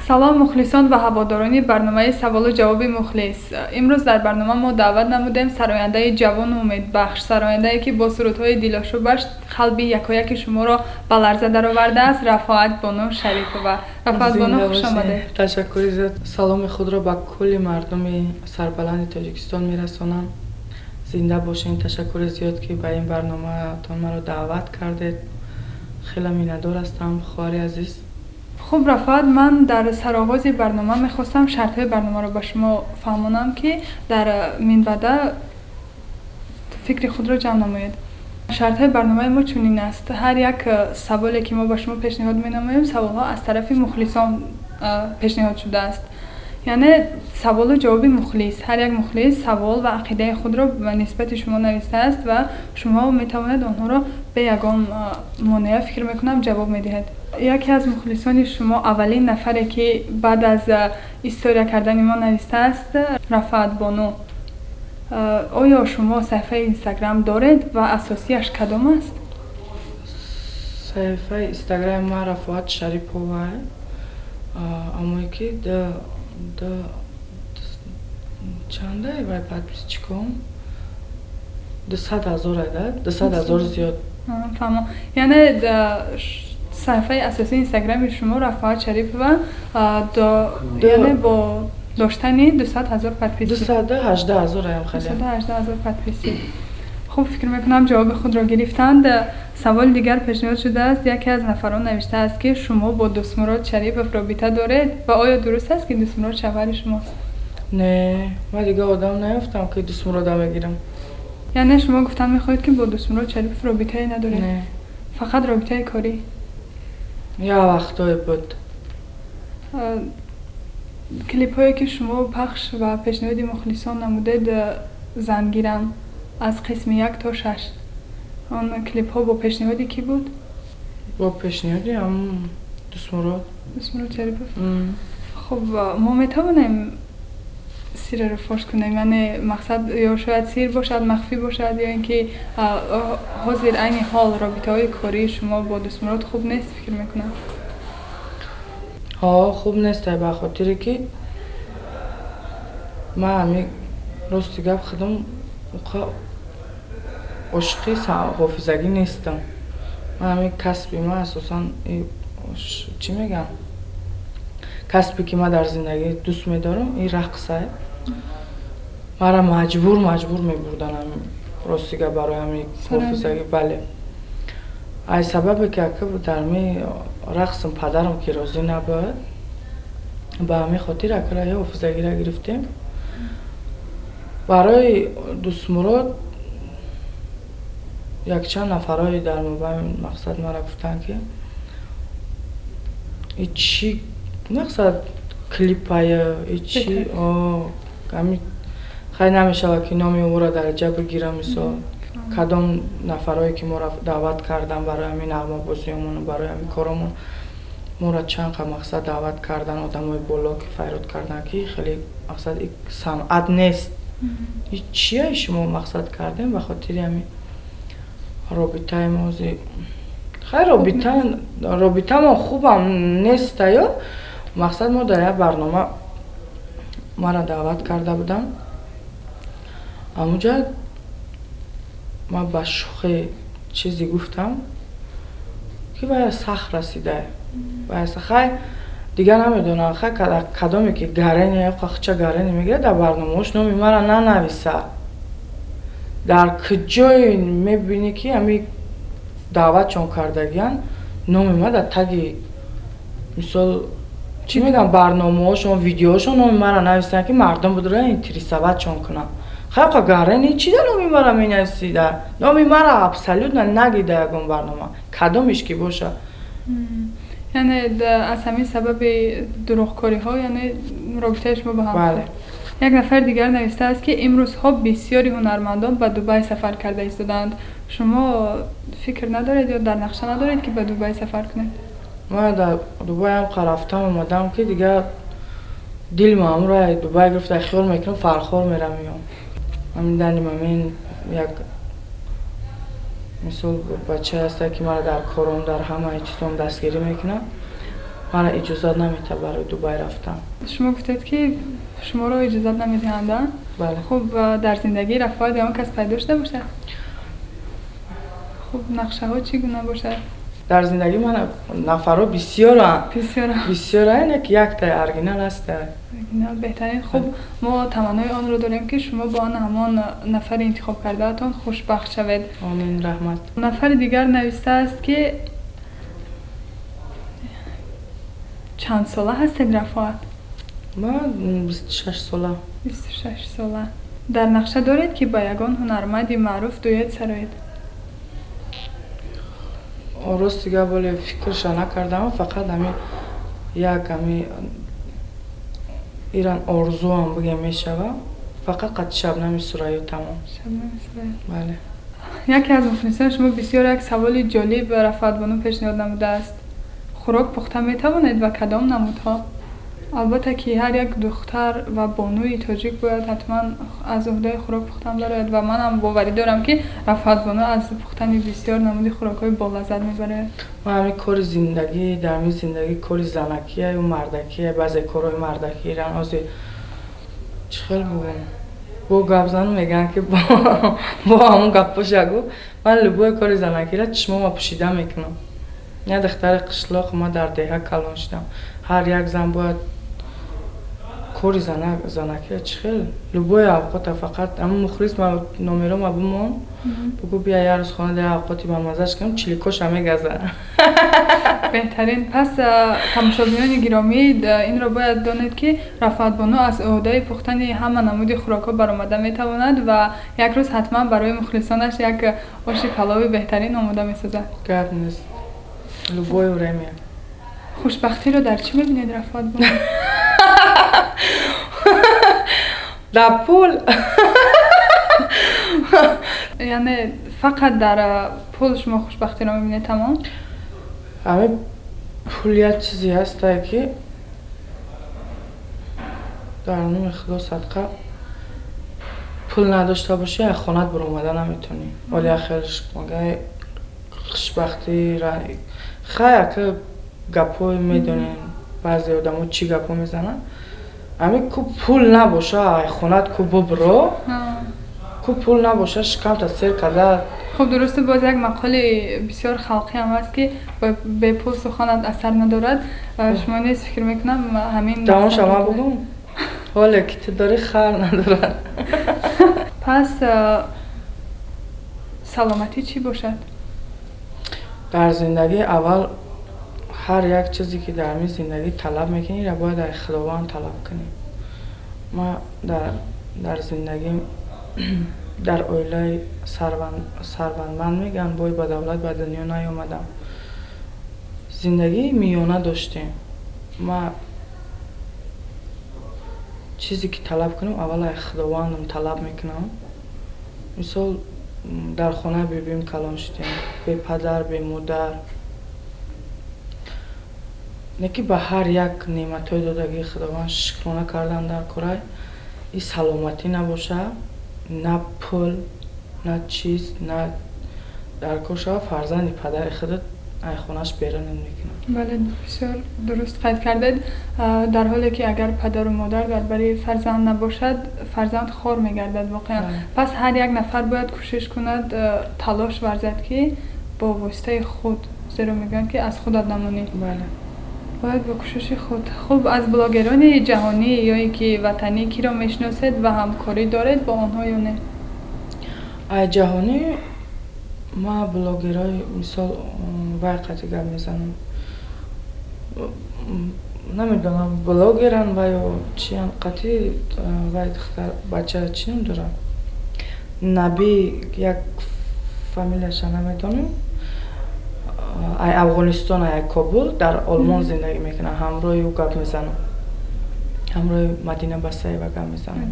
салом мухлисон ва ҳаводорони барномаи саволу ҷавоби мухлис. Имрӯз дар барнома мо даъват намудем сарояндаи ҷавону умедбахш, сарояндае ки бо сурудҳои дилошӯбаш қалби якояки шуморо ба ларза даровардааст, Рафоат Бону Шарипова. Рафоат Бону, хуш омадед. Ташаккури зиёд. Саломи худро ба кулли мардуми сарбаланди Тоҷикистон мерасонам. Зинда бошед. Ташаккури зиёд ки ба ин барномаатон маро даъват кардед. хеле миннатдор ҳастам хоҳари азиз. خب رفعت من در سرآغاز برنامه میخواستم شرط برنامه رو به شما فهمونم که در منبعد فکر خود رو جمع نمایید. شرط برنامه ما چنین است: هر یک سوالی که ما به شما پیشنهاد مینماییم سوالها از طرف مخلصان پیشنهاد شده است. یعنی سوال و جواب مخلص. هر یک مخلص سوال و عقیده خود را به نسبت شما نوشته است و شما میتوانید آنها را به یگان مانع فکر میکنم جواب میدهید. یکی از مخلصان شما اولین نفری که بعد از استوری کردن ما نوشته است رفعت بانو. آیا شما صفحه اینستاگرام دارید و اساسیش کدام است؟ صفحه اینستاگرام ما رفعت شریپова है. اما که چنده برای подписчикам 200,000 ہے. 200,000 زیاد. تمام. یعنی صفحه اساسی اینستاگرام شما رفعت شریپова یعنی با داشتن 200,000 подписчик. 218,000 هم خیلی. 218,000 подписчик. خوب فکر میکنم جواب خود را گرفتند. سوال دیگر پیشنهاد شده است. یکی از نفران نوشته است که شما با دوستمراد شریپov رابطه دارید و آیا درست است که دوستمراد شوهر شماست؟ نه، من دیگه آدم نیافتم که دوستمرادم بگیرم. یعنی شما گفتن میخواهید که با دوستمراد شریپov رابطه ندارید؟ نه. فقط رابطه کاری؟ یا وقتایی بود. کلیپ هایی که شما پخش و پیشنهاد مخلصان نمودید زنگیرم از قسم 1 تا 6 آن کلیپ ها با پیشنهادی کی بود؟ با پیشنهادی هم دوستمراد شریپov. خب ما میتوانیم سیر رو فاش کنیم؟ یعنی مقصد یا شاید سیر باشد مخفی باشد یا اینکه حاضر عین حال رابطه های کاری شما با دوستمراد خوب نیست فکر میکنم؟ خوب نیست به خاطری که من همین راستی گپ خودم عاشقی حافظگی نیستم. من همین کسبی من اساسا چی میگم کسبی که من در زندگی دوست میدارم این رقصه. مرا مجبور میبردن همین راستی گپ برای همین حافظگی. بله ای سببی که در می رقصم پدرم که راضی نبود به همین خاطر اکرای حافظگی را گرفتیم. برای دوستمراد یک چند نفرای در مبین مقصد مرا گفتن که ای چی مقصد کلیپ های ای چی کمی خیلی نمیشه که نامی او را درجه بگیرم. مثلا کدام نفرایی که ما را دعوت کردن برای همین نغمه بازیمون و برای همین کارمون ما را چند مقصد دعوت کردن آدمای بالا که فریاد کردن که خیلی مقصد این صنعت نیست. این چیه شما مقصد کردیم به خاطر همین رابطه موزی خیلی رابطه ما خوبم نیست. یا مقصد ما در یک برنامه ما را دعوت کرده بودم. اونجا ما با شوخی چیزی گفتم که باید سخت رسیده. باید سخت دیگه نمیدونم کدامی که گرینی یا چه گرینی میگیره در برنامه‌اش نامی مرا ننویسه. در کجای میبینی که همی دعوت چون کردگیان نامی ما در تگی مثال چی میگم برنامه‌اشون ویدیوشون نامی مرا نویسن که مردم بودره اینتریسابت چون کنم. خیلی گرینی چی در نامی مرا مینویسیده؟ نامی مرا ابسولوت نگیده یکون برنامه کدامش که باشه. یعنی از همین سبب دروغکاری ها یعنی رابطه شما با هم. بله. یک نفر دیگر نوشته است که امروز ها بسیاری هنرمندان به دبی سفر کرده ایستادند. شما فکر ندارید یا در نقشه ندارید که به دبی سفر کنید؟ من در دبی هم رفتم اومدم که دیگه دل ما هم را دبی گرفته خیال میکنم فرخار میرم میام. همین دنیم همین یک مثل بچه هسته که مرا در کارم در همه چیزم دستگیری میکنم. مرا اجازه نمیده برای دبی رفتن. شما گفتید که شما رو اجازه نمیدهند. بله. خب در زندگی رفاقت یا کس پیدا داشته باشه؟ خب نقشه ها چگونه باشه؟ در زندگی من نفرها بسیار بسیار اینه که یک تا ارگینال هست. ارگینال بهترین. خب ما تمنای آن رو داریم که شما با آن همان نفر انتخاب کرده تان خوشبخت شوید. آمین رحمت. نفر دیگر نوشته است که چند ساله هستید رفاقت؟ من 26 ساله. 26 ساله. در نقشه دارید که با یگان هنرمند معروف دویت سرایید؟ راست دیگه ولی فکرش نکردم، فقط همین یک همی ایران آرزو هم بگم میشوه، فقط قد شبنم سرایی تمام. شبنم سرایی. بله. یکی از مخلصان شما بسیار یک سوال جالب به رفعت بانو پیشنهاد نموده است. خوراک پخته میتوانید و کدام نمودها؟ البته که هر یک دختر و بانوی تاجیک باید حتما از عهده خوراک پختن دارد و من هم باوری دارم که رفعت بانو از پختن بسیار نمودی خوراک‌های بالذت میبره. ما همین کار زندگی در می زندگی کار زنکیه و مردکیه، بعضی کارهای مردکی رن از چخل با گابزن میگن که با همون گپاش گو من لبوی کار زنکی را چشما ما پوشیده میکنم. نه دختر قشلاق ما در دهه کلان شدم. هر یک زن باید کاری زنکی چخیل لبوی اوقات فقط اما مخلص ما نمیرم ابو من بگو بیا یه روز خانه ده اوقاتی با مزش کنم چلیکوش همه گذر. بهترین. پس تماشاگران گرامی این را باید دانید که رفعت بانو از عهده پختن همه نمود خوراک‌ها برآمده میتواند و یک روز حتما برای مخلصانش یک آش پلاو بهترین آماده میسازد. گپ نیست. لبوی و رمیه. خوشبختی رو در چی میبینید رفعت بانو؟ در پول. یعنی فقط در پول شما خوشبختی رو میبینید تمام؟ همین پولیت چیزی هست که در نوم خدا صدقه پول نداشته باشی از خانت برآمده نمیتونی. ولی آخرش مگه خوشبختی را خیلی که گپای میدونین بعضی آدم‌ها چی گپا میزنن. همین که پول نباشه خونت که ببرو که پول نباشه شکم تا سیر کده. خب درسته باز یک مقال بسیار خلقی هم هست که به پول سخنت اثر ندارد. شما نیز فکر میکنم همین دمان شما بگم حالا که تو داری خر ندارد. پس سلامتی چی باشد؟ در زندگی اول هر یک چیزی که در می زندگی طلب میکنی را باید در خداوند طلب کنی. ما در زندگی در اویلای سروندمند میگن بای با دولت به دنیا نیومدم. زندگی میانه داشتیم. ما چیزی که طلب کنم اول خداوندم طلب میکنم. مثال در خانه بیبیم کلان شدیم به پدر به مادر نکی به هر یک نعمت‌های دادگی خداوند شکرانه کردن در کره. این سلامتی نباشه نه پول نه چیز نه در کشه فرزند پدر خودت ای خونش بیرون نمیکنه. بله بسیار درست قید کردید. در حالی که اگر پدر و مادر در برای فرزند نباشد فرزند خور میگردد واقعا. پس هر یک نفر باید کوشش کند تلاش ورزد که با واسطه خود زیرا میگن که از خود نمانی. بله باید با کوشش خود. خب از بلاگران جهانی یا اینکه وطنی کی را میشناسید و همکاری دارید با آنها یا نه؟ ای جهانی ما بلاگرای مثال وقتی گپ میزنم نمیدونم بلاگرن و یا چی ان قطعی و دختر بچه چی نمیدونم نبی یک فامیلش نمیدونم. ای افغانستان ای کابل در آلمان زندگی میکنه. همراه او گپ میزنم. همراه مدینه بسای و گپ میزنم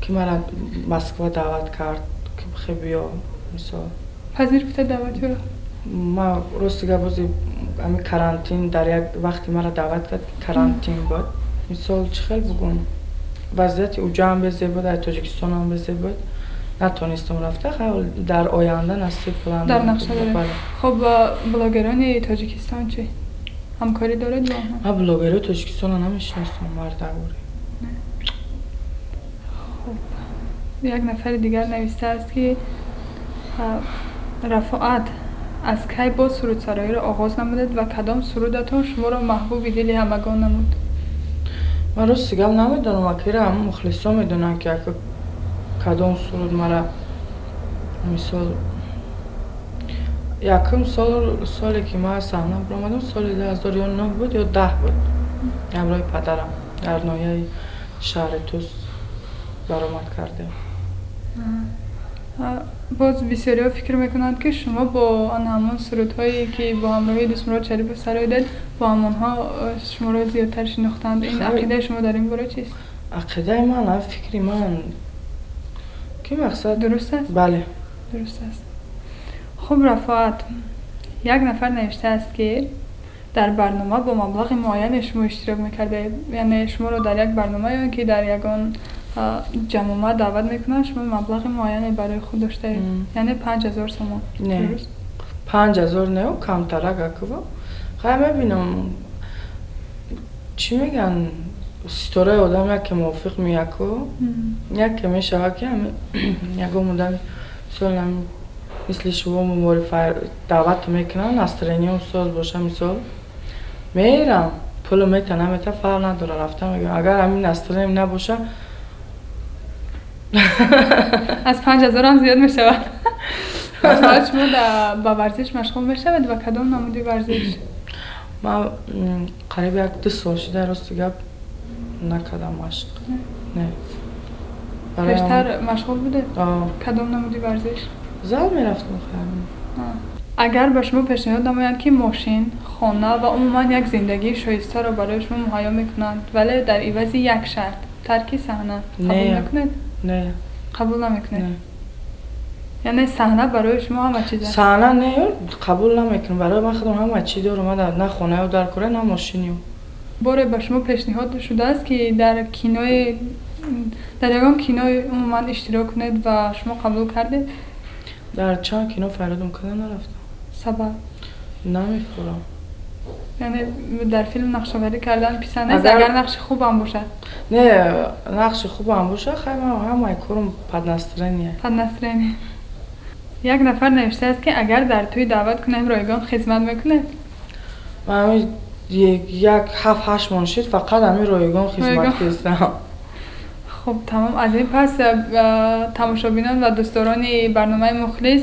که مرا مسکو دعوت کرد که بخی بیا مثال پذیرفته دعوتی رو. ما راست دیگه بازی همین کرانتین در یک وقتی مرا دعوت کرد کرانتین بود. مثال چه خیلی بگم وضعیت اوجا هم بزی بود در تاجیکستان هم بزی بود نتونستم رفته. خیلی در آینده نصیب پلان در نقشه داره. خب بلاگران تاجیکستان چی؟ همکاری دارید با آنها؟ من بلاگرای تاجیکستان رو نمیشناسم مردواری. خب یک نفر دیگر نوشته است که رفاعت از کی با سرودسرایی را آغاز نمودید و کدام سرودتان شما را محبوب دل همگان نمود؟ من راست گپ نمیدونم اکیرا هم مخلصا میدونن که کدام سرود مرا مثال یکم سالی که من صحنه برآمدم سال 2009 بود یا 10 بود همراه پدرم در ناحیه شهر توس برآمد کرده. باز بسیاری فکر میکنند که شما با آن همان سرودهایی که با همراهی دوست مراد شریف سرای داد با همانها شما را زیادتر شناختند. این عقیده شما در این باره چیست؟ عقیده من فکری من که مقصد درست است؟ بله درست است. خب رفاعت یک نفر نوشته است که در برنامه با مبلغ معین شما اشتراک میکرده، یعنی شما رو در یک برنامه یا که در یگان جمعه دعوت میکنن شما مبلغ معین برای خود داشته یعنی 5000 تومان. نه 5000 نه کمتر اگه خیلی میبینم چی میگن ستاره آدم یک که موافق میکو یک که میشه که یکم مدام مثلا مثل شما معرفی دعوت میکنن استرینیوم ساز باشه مثال میرم پولو میتونم فرق نداره رفتم میگم اگر همین استرینیم نباشه از 5000 هم زیاد میشه. حالا شما با ورزش مشغول میشوید و کدام نمودی ورزش؟ من قریب 1-2 سال شده راست گپ نکردم مشق. نه پیشتر مشغول بوده؟ کدام نمودی ورزش؟ زل میرفتم خیلی. اگر به شما پیشنهاد نمایند که ماشین، خانه و عموما یک زندگی شایسته را برای شما مهیا میکنند ولی در عوض یک شرط ترک صحنه قبول میکنید؟ نه قبول نمیکنید؟ نه. یعنی صحنه برای شما همه چیز است؟ صحنه نه قبول نمیکنم برای من خودم همه چی دارم من نه خانه و در کره نه ماشینی. باره به شما پیشنهاد شده است که در کینوی در یگان کینوی عموما اشتراک کنید و شما قبول کردید؟ در چند کینو فرادم کردن نرفتم. سبب؟ نمیفورم. یعنی در فیلم نقش‌آوری کردن پیشنهاد است اگر نقش خوب هم باشه؟ نه نقش خوب هم باشه خیلی همه کارم پدنسترینیه. پدنسترینی. یک نفر نوشته است که اگر در توی دعوت کنیم رایگان خدمت میکنه؟ من یک 7-8 ماه شد فقط همین رایگان خدمت کردم. خب تمام. از این پس تماشابینان و دوستداران برنامه مخلص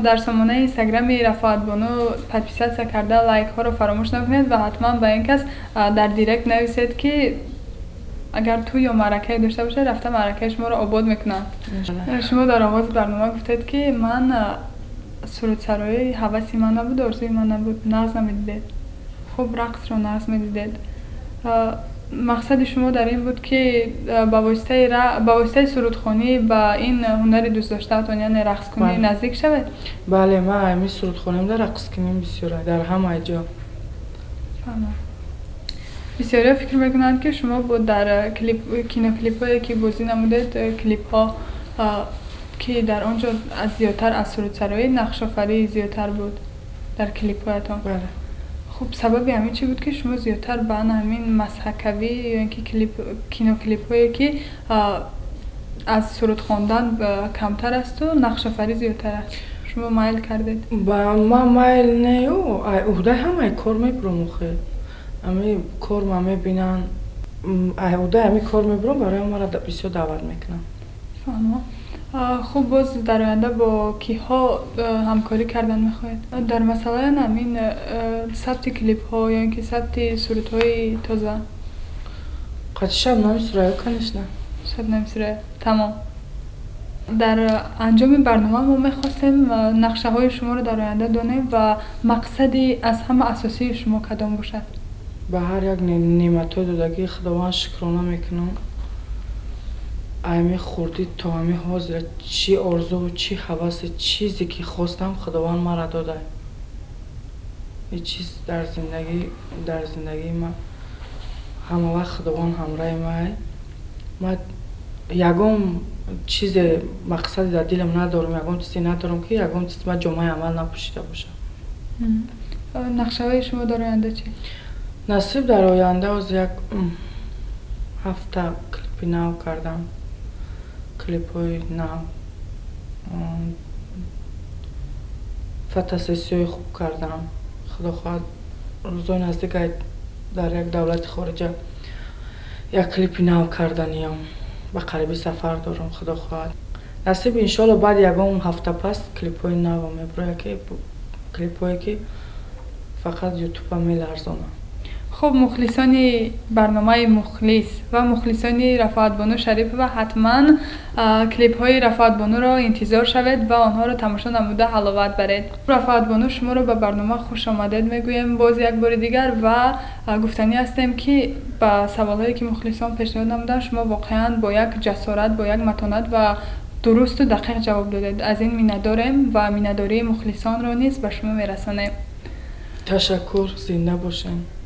در سامانه اینستاگرام رفاعت بانو پادپیسات کرده لایک ها رو فراموش نکنید و حتما به این کس در دایرکت نویسید که اگر تو یا معرکه داشته باشه رفته معرکه شما رو آباد میکنن. شما در آغاز برنامه گفتید که من سرودسرایی حوثی من نبود آرزوی من نبود نظم میدیدید. خب رقص رو نظم میدیدید. مقصد شما در این بود که با واسطه سرودخوانی با این هنر دوست داشته‌تان یعنی رقص کنی نزدیک شود؟ بله من همین سرودخوانیم در رقص کنیم بسیاره در همه جا. فهمم. بسیاری فکر میکنند که شما بود در کینو کلیپ هایی که بازی نمودید کلیپ ها که در آنجا از زیادتر از سرودسرایی نقش آفری زیادتر بود در کلیپ هایتان. بله. خب سبب همین چی بود که شما زیادتر به همین مسحکوی یا اینکه کینو کلیپ هایی که از سرود خواندن کمتر است و نقش آفری زیادتر است شما مایل کردید؟ با ما مایل نه اوده همه کار میبرم همه کار ما میبینن اوده همه کار میبرم برای ما را بسیار دعوت میکنم. فهمم. خب باز در آینده با کیها همکاری کردن میخواید؟ در مثلا همین ثبت کلیپ ها یا اینکه ثبت صورت های تازه؟ قد شبنم سرایه کنش نه؟ شبنم سرایه. تمام. در انجام برنامه ما میخواستیم نقشه های شما رو در آینده دانیم و مقصدی از همه اساسی شما کدام باشد؟ به هر یک نعمت های دادگی خداوند شکرانه میکنم. ایمی خوردی تا همی حاضر چی آرزو و چی حواس چیزی که خواستم خداوند مرا داده. این چیز در زندگی من همه وقت خداوند همراه من یگم چیز مقصدی در دلم ندارم یگم چیزی ندارم که یگم چیز من جامعه عمل نپوشیده باشم. нақшаваи шумо дар оянда чӣ? насиб дар оянда оз як ҳафта клипи нав кардам, клипҳои нав, фотосессияҳои хуб кардам. худо хоҳад рӯзои наздик дар як давлати хориҷа як клипи нав карданиям, ба қарибӣ сафар дорам. худо хоҳад насиб, иншоалло баъди ягон ҳафта пас клипҳои навам мебарояд, ки клипҳое ки фақат ютуба меларзонам. хуб, мухлисони барномаи Мухлис ва мухлисони Рафоатбону Шарипова ҳатман клипҳои Рафоатбонуро интизор шавед ва онҳоро тамошо намуда ҳаловат баред. Рафоатбону шуморо ба барнома хушомадед мегӯем боз як бори дигар ва гуфтанӣ ҳастем, ки ба саволҳое ки мухлисон пешниҳод намуданд шумо воқеан бо як ҷасорат, бо як матонат ва дурусту дақиқ ҷавоб додед. Аз ин миннатдорем ва миннатдории мухлисонро низ ба шумо мерасонем. ташаккур, зинда бошед.